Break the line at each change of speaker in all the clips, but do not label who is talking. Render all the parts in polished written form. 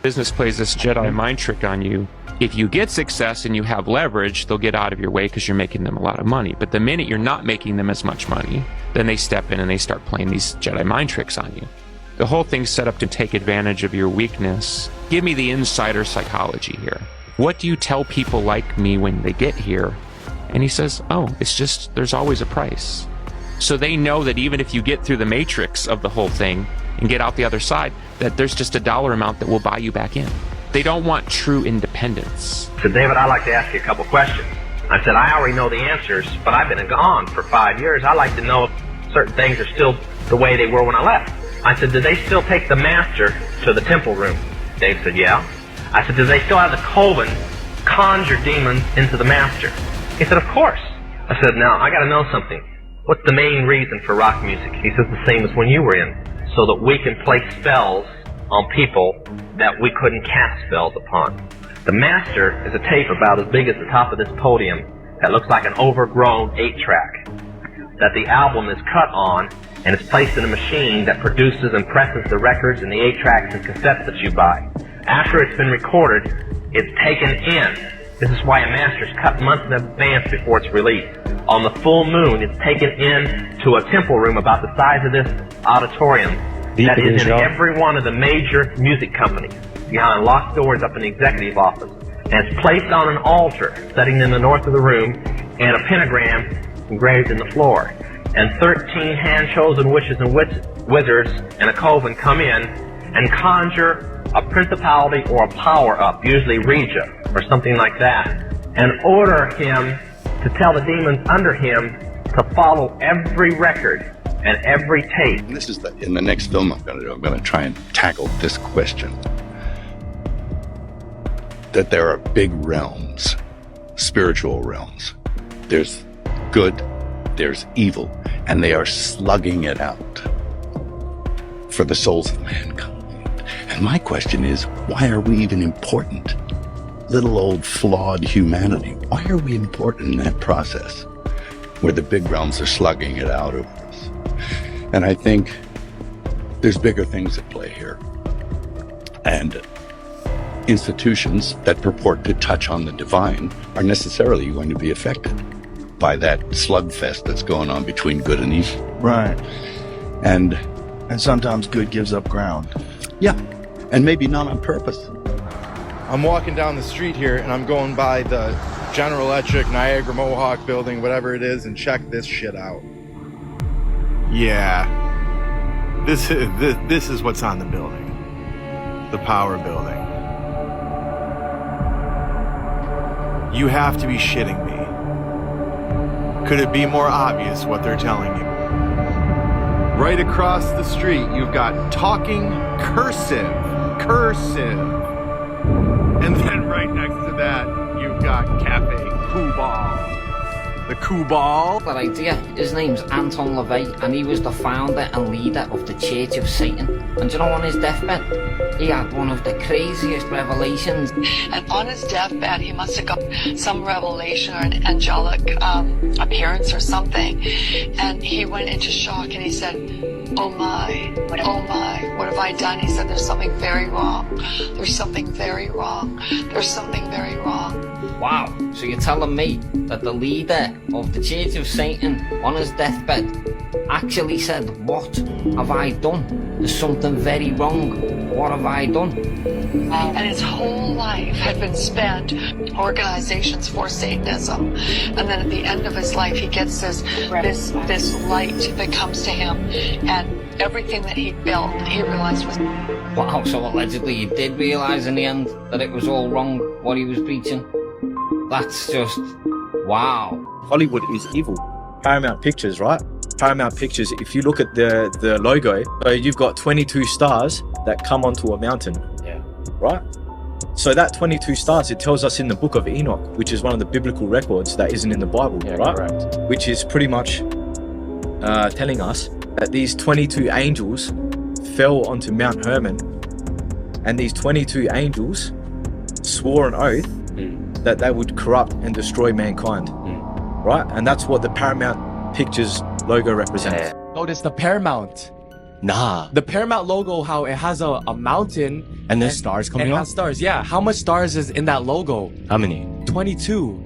Business plays this Jedi mind trick on you. If you get success and you have leverage, they'll get out of your way because you're making them a lot of money. But the minute you're not making them as much money, then they step in and they start playing these Jedi mind tricks on you. The whole thing's set up to take advantage of your weakness. Give me the insider psychology here. What do you tell people like me when they get here? And he says, oh, it's just, there's always a price. So they know that even if you get through the matrix of the whole thing and get out the other side, that there's just a dollar amount that will buy you back in. They don't want true independence.
So David, I'd like to ask you a couple questions. I said, I already know the answers, but I've been gone for 5 years. I'd like to know if certain things are still the way they were when I left. I said, do they still take the master to the temple room? Dave said, yeah. I said, do they still have the coven conjure demons into the master? He said, of course. I said, now, I got to know something. What's the main reason for rock music? He says, the same as when you were in, so that we can play spells on people that we couldn't cast spells upon. The master is a tape about as big as the top of this podium that looks like an overgrown 8-track that the album is cut on and is placed in a machine that produces and presses the records and the 8-tracks and cassettes that you buy. After it's been recorded, it's taken in. This is why a master is cut months in advance before it's released. On the full moon, it's taken in to a temple room about the size of this auditorium that is in every one of the major music companies, behind locked doors up in the executive office. And it's placed on an altar, setting in the north of the room, and a pentagram engraved in the floor. And 13 hand-chosen witches and wizards and a coven come in and conjure a principality or a power up, usually Regia or something like that, and order him to tell the demons under him to follow every record and every tape.
And this is in the next film I'm going to do. I'm going to try and tackle this question. That there are big realms, spiritual realms. There's good, there's evil, and they are slugging it out for the souls of mankind. And my question is, why are we even important? Little old flawed humanity. Why are we important in that process where the big realms are slugging it out over us? And I think there's bigger things at play here. And institutions that purport to touch on the divine are necessarily going to be affected by that slugfest that's going on between good and evil.
Right.
And
sometimes good gives up ground.
Yeah, and maybe not on purpose.
I'm walking down the street here and I'm going by the General Electric, Niagara Mohawk building, whatever it is, and check this shit out.
Yeah. This is what's on the building. The power building. You have to be shitting me. Could it be more obvious what they're telling you? Right across the street, you've got talking cursive. And then right next to that, you've got Cafe Kubal. The Kubal.
That idea. His name's Anton LaVey, and he was the founder and leader of the Church of Satan. And you know, on his deathbed, he had one of the craziest revelations.
And on his deathbed, he must have got some revelation or an angelic appearance or something. And he went into shock and he said, oh my, what have I done? He said, there's something very wrong. There's something very wrong. There's something very wrong.
Wow, so you're telling me that the leader of the Church of Satan on his deathbed actually said, what have I done? There's something very wrong. What have I done?
And his whole life had been spent organizations for Satanism. And then at the end of his life, he gets this light that comes to him. And everything that he built, he realized was...
Wow, so allegedly he did realize in the end that it was all wrong, what he was preaching. That's just... wow.
Hollywood is evil. Paramount Pictures, right? Paramount Pictures, if you look at the logo, so you've got 22 stars that come onto a mountain.
Yeah.
Right? So that 22 stars, it tells us in the book of Enoch, which is one of the biblical records that isn't in the Bible,
Yeah,
right?
correct.
Which is pretty much telling us that these 22 angels fell onto Mount Hermon, and these 22 angels swore an oath that they would corrupt and destroy mankind, right? And that's what the Paramount Pictures logo represents.
Notice the Paramount. Nah.
The Paramount logo, how it has a mountain.
And there's stars coming
It
up?
has stars, yeah. How much stars is in that logo?
How many?
22.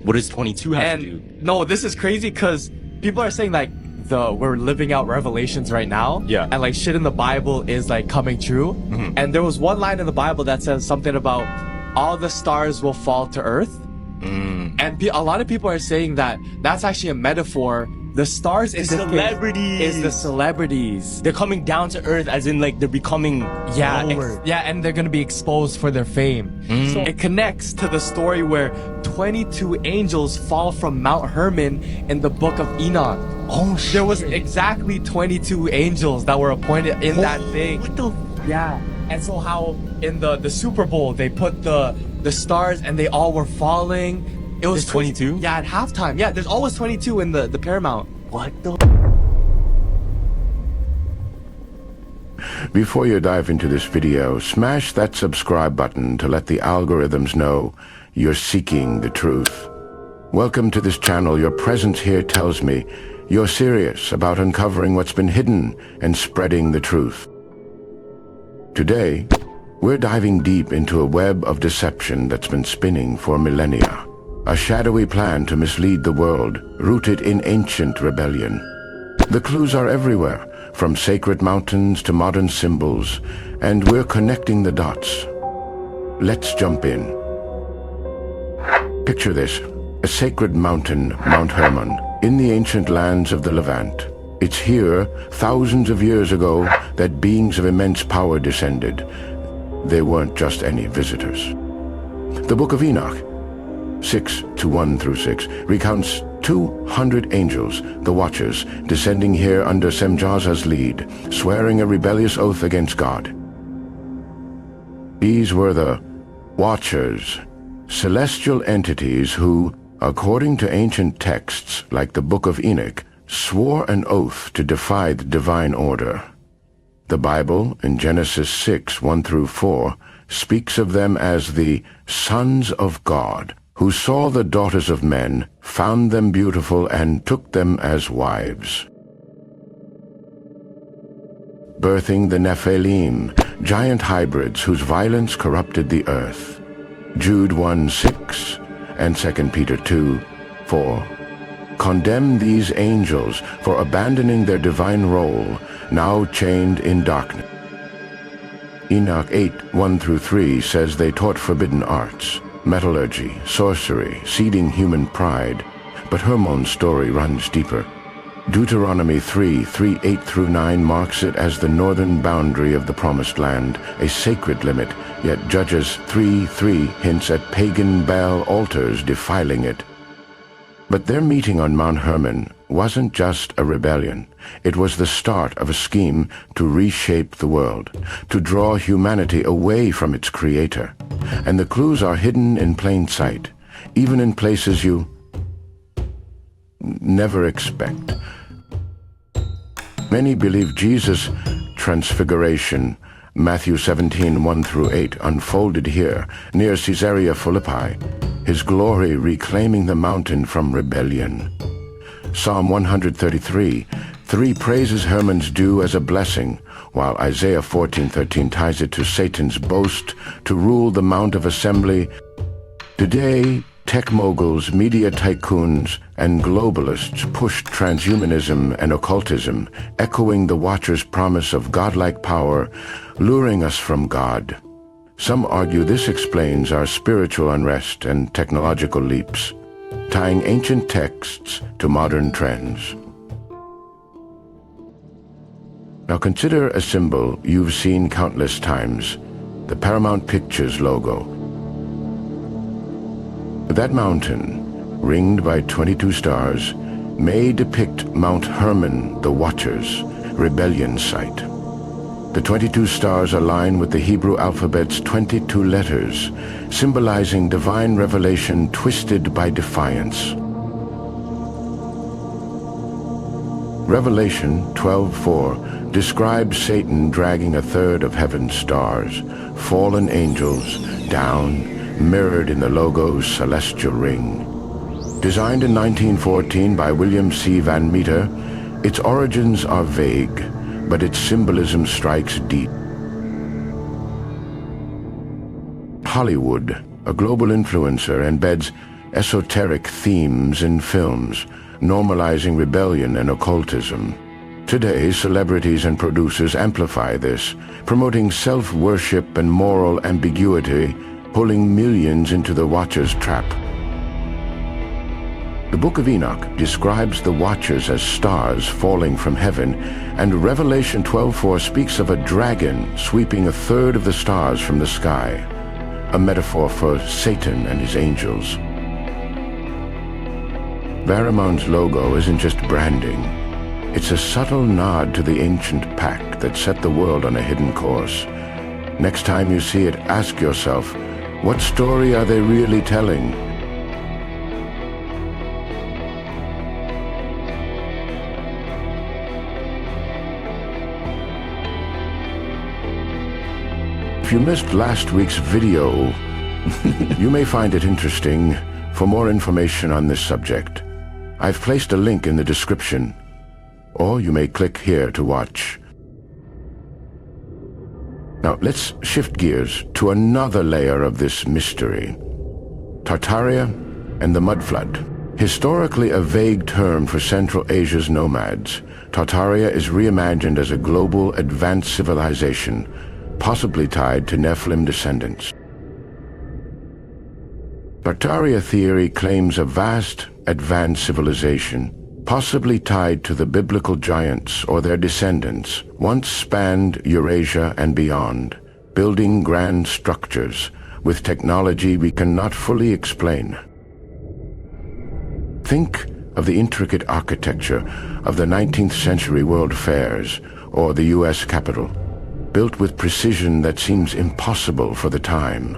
What does 22 have to do?
No, this is crazy because people are saying like we're living out Revelations right now.
Yeah.
And like shit in the Bible is like coming true.
Mhm.
And there was one line in the Bible that says something about all the stars will fall to earth. And a lot of people are saying that that's actually a metaphor. The stars is the celebrities.
They're coming down to earth as in like they're becoming lower.
And they're gonna be exposed for their fame. So it connects to the story where 22 angels fall from Mount Hermon in the book of Enoch.
Oh shit.
There was exactly 22 angels that were appointed in that thing.
What the?
Yeah. And so how in the Super Bowl they put the stars and they all were falling. It was
22?
Yeah, at halftime. Yeah, there's always 22 in the Paramount.
What the?
Before you dive into this video, smash that subscribe button to let the algorithms know you're seeking the truth. Welcome to this channel. Your presence here tells me you're serious about uncovering what's been hidden and spreading the truth. Today, we're diving deep into a web of deception that's been spinning for millennia. A shadowy plan to mislead the world, rooted in ancient rebellion. The clues are everywhere, from sacred mountains to modern symbols, and we're connecting the dots. Let's jump in. Picture this, a sacred mountain, Mount Hermon, in the ancient lands of the Levant. It's here, thousands of years ago, that beings of immense power descended. They weren't just any visitors. The Book of Enoch, 6:1-6, recounts 200 angels, the Watchers, descending here under Semjaza's lead, swearing a rebellious oath against God. These were the Watchers, celestial entities who, according to ancient texts like the Book of Enoch, swore an oath to defy the divine order. The Bible, in Genesis 6:1-4, speaks of them as the sons of God, who saw the daughters of men, found them beautiful, and took them as wives. Birthing the Nephilim, giant hybrids whose violence corrupted the earth. Jude 1:6 and 2 Peter 2:4 condemn these angels for abandoning their divine role, now chained in darkness. Enoch 8:1-3 says they taught forbidden arts, metallurgy, sorcery, seeding human pride, but Hermon's story runs deeper. Deuteronomy 3:8-9 marks it as the northern boundary of the Promised Land, a sacred limit, yet Judges 3:3 hints at pagan Baal altars defiling it. But their meeting on Mount Hermon wasn't just a rebellion. It was the start of a scheme to reshape the world, to draw humanity away from its creator. And the clues are hidden in plain sight, even in places you never expect. Many believe Jesus' transfiguration, Matthew 17:1-8, unfolded here, near Caesarea Philippi, his glory reclaiming the mountain from rebellion. Psalm 133 praises Hermon's due as a blessing, while Isaiah 14:13 ties it to Satan's boast to rule the Mount of Assembly. Today, tech moguls, media tycoons, and globalists pushed transhumanism and occultism, echoing the Watcher's promise of godlike power, luring us from God. Some argue this explains our spiritual unrest and technological leaps, tying ancient texts to modern trends. Now consider a symbol you've seen countless times, the Paramount Pictures logo. That mountain, ringed by 22 stars, may depict Mount Hermon, the Watchers' rebellion site. The 22 stars align with the Hebrew alphabet's 22 letters, symbolizing divine revelation twisted by defiance. Revelation 12:4 describes Satan dragging a third of heaven's stars, fallen angels, down, mirrored in the logo's celestial ring. Designed in 1914 by William C. Van Meter, its origins are vague, but its symbolism strikes deep. Hollywood, a global influencer, embeds esoteric themes in films, normalizing rebellion and occultism. Today, celebrities and producers amplify this, promoting self-worship and moral ambiguity, pulling millions into the Watcher's trap. The Book of Enoch describes the Watchers as stars falling from heaven, and Revelation 12:4 speaks of a dragon sweeping a third of the stars from the sky, a metaphor for Satan and his angels. Varamoun's logo isn't just branding. It's a subtle nod to the ancient pact that set the world on a hidden course. Next time you see it, ask yourself, what story are they really telling? If you missed last week's video, you may find it interesting. For more information on this subject, I've placed a link in the description, or you may click here to watch. Now let's shift gears to another layer of this mystery. Tartaria and the mud flood. Historically a vague term for Central Asia's nomads, Tartaria is reimagined as a global advanced civilization, possibly tied to Nephilim descendants. Tartaria theory claims a vast, advanced civilization, possibly tied to the biblical giants or their descendants, once spanned Eurasia and beyond, building grand structures with technology we cannot fully explain. Think of the intricate architecture of the 19th century World Fairs or the U.S. Capitol, built with precision that seems impossible for the time.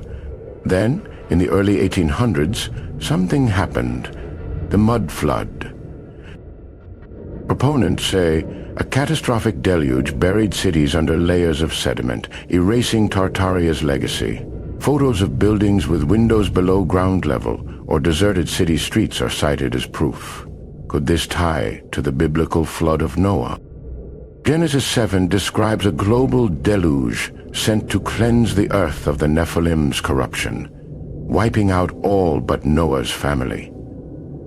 Then, in the early 1800s, something happened. The mud flood. Proponents say a catastrophic deluge buried cities under layers of sediment, erasing Tartaria's legacy. Photos of buildings with windows below ground level or deserted city streets are cited as proof. Could this tie to the biblical flood of Noah? Genesis 7 describes a global deluge sent to cleanse the earth of the Nephilim's corruption, wiping out all but Noah's family.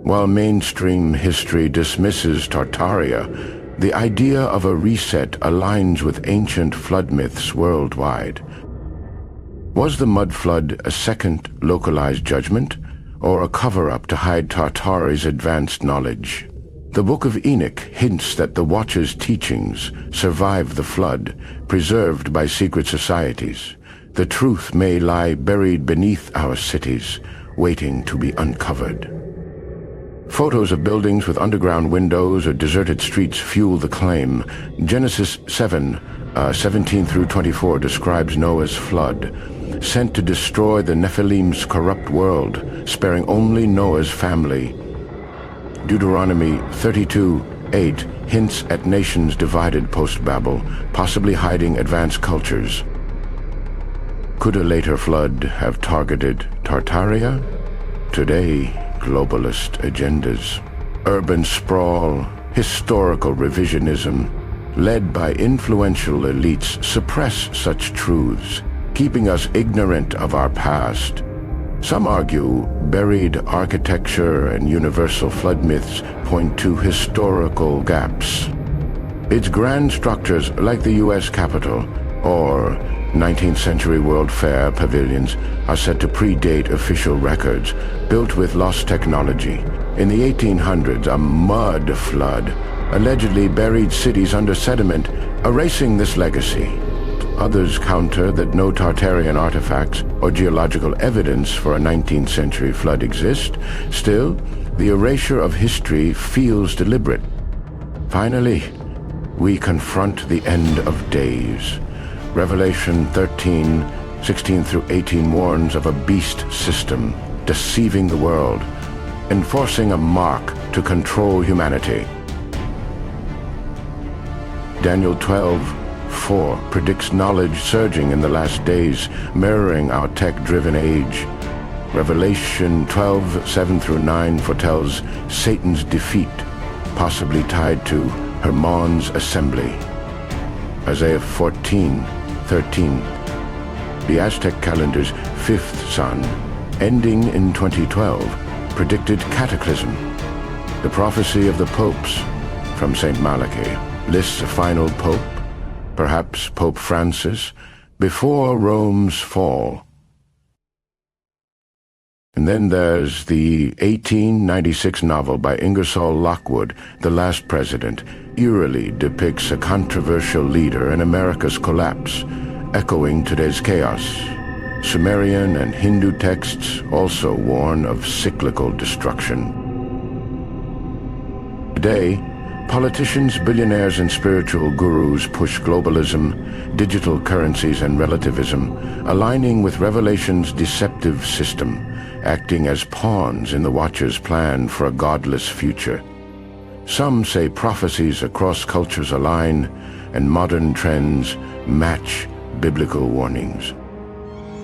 While mainstream history dismisses Tartaria, the idea of a reset aligns with ancient flood myths worldwide. Was the mud flood a second localized judgment, or a cover-up to hide Tartari's advanced knowledge? The Book of Enoch hints that the Watcher's teachings survived the flood, preserved by secret societies. The truth may lie buried beneath our cities, waiting to be uncovered. Photos of buildings with underground windows or deserted streets fuel the claim. Genesis 7, 17 through 24 describes Noah's flood, sent to destroy the Nephilim's corrupt world, sparing only Noah's family. Deuteronomy 32:8 hints at nations divided post-Babel, possibly hiding advanced cultures. Could a later flood have targeted Tartaria? Today, globalist agendas, urban sprawl, historical revisionism, led by influential elites, suppress such truths, keeping us ignorant of our past. Some argue buried architecture and universal flood myths point to historical gaps. Its grand structures like the U.S. Capitol or 19th century World Fair pavilions are said to predate official records, built with lost technology. In the 1800s, a mud flood allegedly buried cities under sediment, erasing this legacy. Others counter that no Tartarian artifacts or geological evidence for a 19th century flood exist. Still, the erasure of history feels deliberate. Finally, we confront the end of days. Revelation 13, 16 through 18 warns of a beast system deceiving the world, enforcing a mark to control humanity. Daniel 12:4 predicts knowledge surging in the last days, mirroring our tech-driven age. Revelation 12:7 through 9 foretells Satan's defeat, possibly tied to Hermon's assembly. Isaiah 14:13. The Aztec calendar's fifth sun, ending in 2012, predicted cataclysm. The prophecy of the popes from St. Malachi lists a final pope, perhaps Pope Francis, before Rome's fall. And then there's the 1896 novel by Ingersoll Lockwood, The Last President, eerily depicts a controversial leader and America's collapse, echoing today's chaos. Sumerian and Hindu texts also warn of cyclical destruction. Today, politicians, billionaires, and spiritual gurus push globalism, digital currencies, and relativism, aligning with Revelation's deceptive system, acting as pawns in the Watcher's plan for a godless future. Some say prophecies across cultures align, and modern trends match biblical warnings.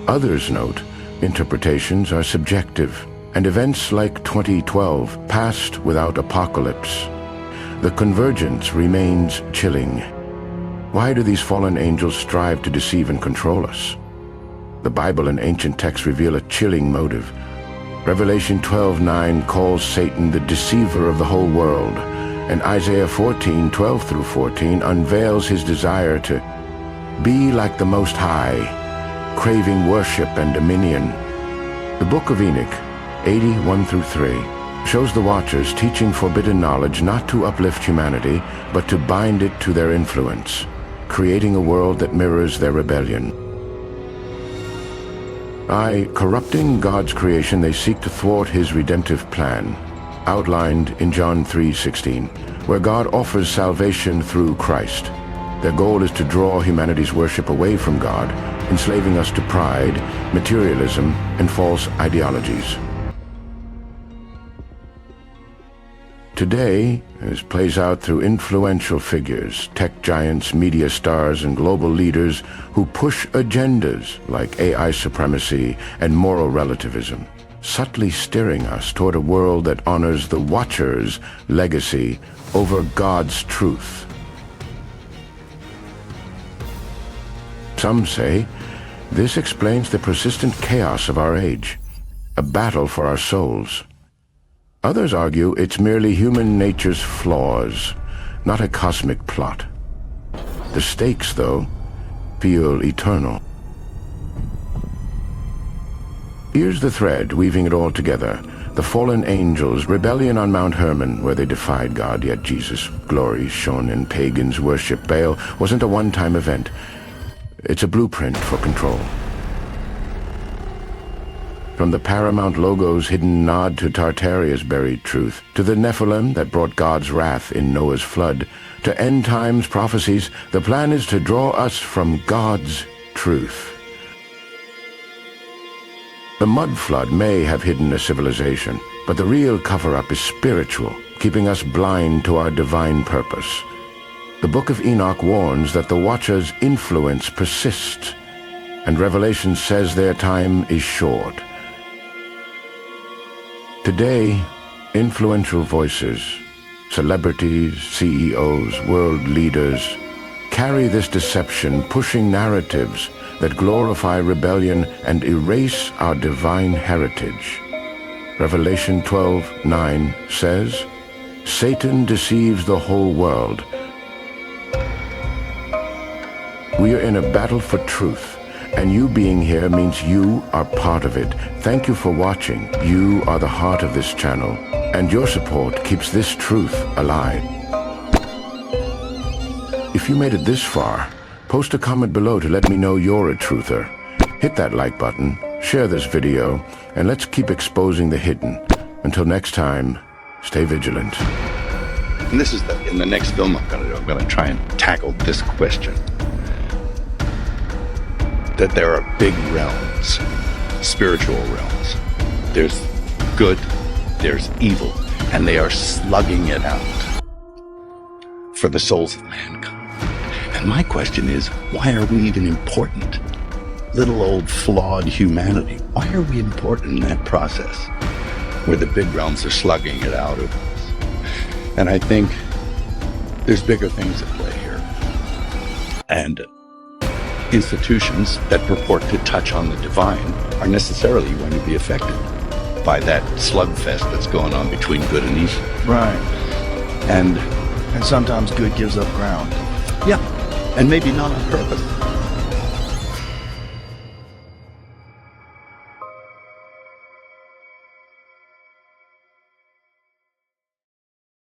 Others note interpretations are subjective, and events like 2012 passed without apocalypse. The convergence remains chilling. Why do these fallen angels strive to deceive and control us? The Bible and ancient texts reveal a chilling motive. Revelation 12:9 calls Satan the deceiver of the whole world, and Isaiah 14:12 through 14 unveils his desire to be like the Most High, craving worship and dominion. The Book of Enoch 80:1 through 3 shows the Watchers teaching forbidden knowledge not to uplift humanity, but to bind it to their influence, creating a world that mirrors their rebellion. By corrupting God's creation, they seek to thwart his redemptive plan, outlined in John 3:16, where God offers salvation through Christ. Their goal is to draw humanity's worship away from God, enslaving us to pride, materialism, and false ideologies. Today, this plays out through influential figures, tech giants, media stars, and global leaders who push agendas like AI supremacy and moral relativism, subtly steering us toward a world that honors the Watcher's legacy over God's truth. Some say this explains the persistent chaos of our age, a battle for our souls. Others argue it's merely human nature's flaws, not a cosmic plot. The stakes, though, feel eternal. Here's the thread weaving it all together. The fallen angels' rebellion on Mount Hermon, where they defied God, yet Jesus' glory shone in pagans' worship Baal, wasn't a one-time event. It's a blueprint for control. From the Paramount logo's hidden nod to Tartaria's buried truth, to the Nephilim that brought God's wrath in Noah's flood, to end times prophecies, the plan is to draw us from God's truth. The mud flood may have hidden a civilization, but the real cover-up is spiritual, keeping us blind to our divine purpose. The Book of Enoch warns that the Watcher's influence persists, and Revelation says their time is short. Today, influential voices, celebrities, CEOs, world leaders, carry this deception, pushing narratives that glorify rebellion and erase our divine heritage. Revelation 12:9 says, Satan deceives the whole world. We are in a battle for truth, and you being here means you are part of it. Thank you for watching. You are the heart of this channel, and your support keeps this truth alive. If you made it this far, post a comment below to let me know you're a truther. Hit that like button, share this video, and let's keep exposing the hidden. Until next time, stay vigilant.
And this is in the next film I'm going to try and tackle this question. That there are big realms, spiritual realms. There's good, there's evil, and they are slugging it out for the souls of mankind. And my question is, why are we even important? Little old flawed humanity, why are we important in that process where the big realms are slugging it out of us? And I think there's bigger things at play here. And institutions that purport to touch on the divine are necessarily going to be affected by that slugfest that's going on between good and evil.
Right.
And
sometimes good gives up ground.
yeah, and maybe not on purpose.